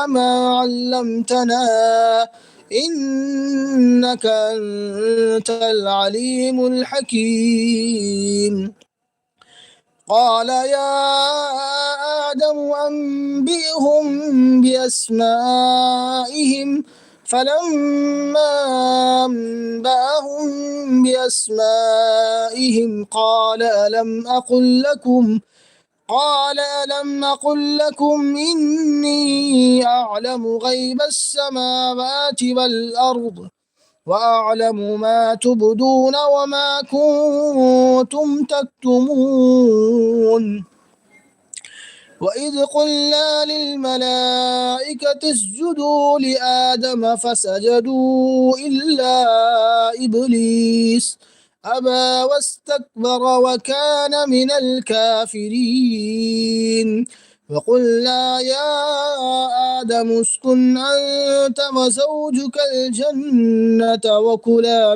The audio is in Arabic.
ما علمتنا إنك أنت العليم الحكيم. قال يا آدم أنبئهم بأسمائهم فلما أنبأهم بأسمائهم قال ألم أقل لكم إني أعلم غيب السماوات والأرض وأعلم ما تبدون وما كنتم تكتمون. وإذ قلنا للملائكة اسجدوا لآدم فسجدوا إلا إبليس أبى واستكبر وكان من الكافرين. وقلنا يا آدم اسكن أنت وزوجك الجنة وكلا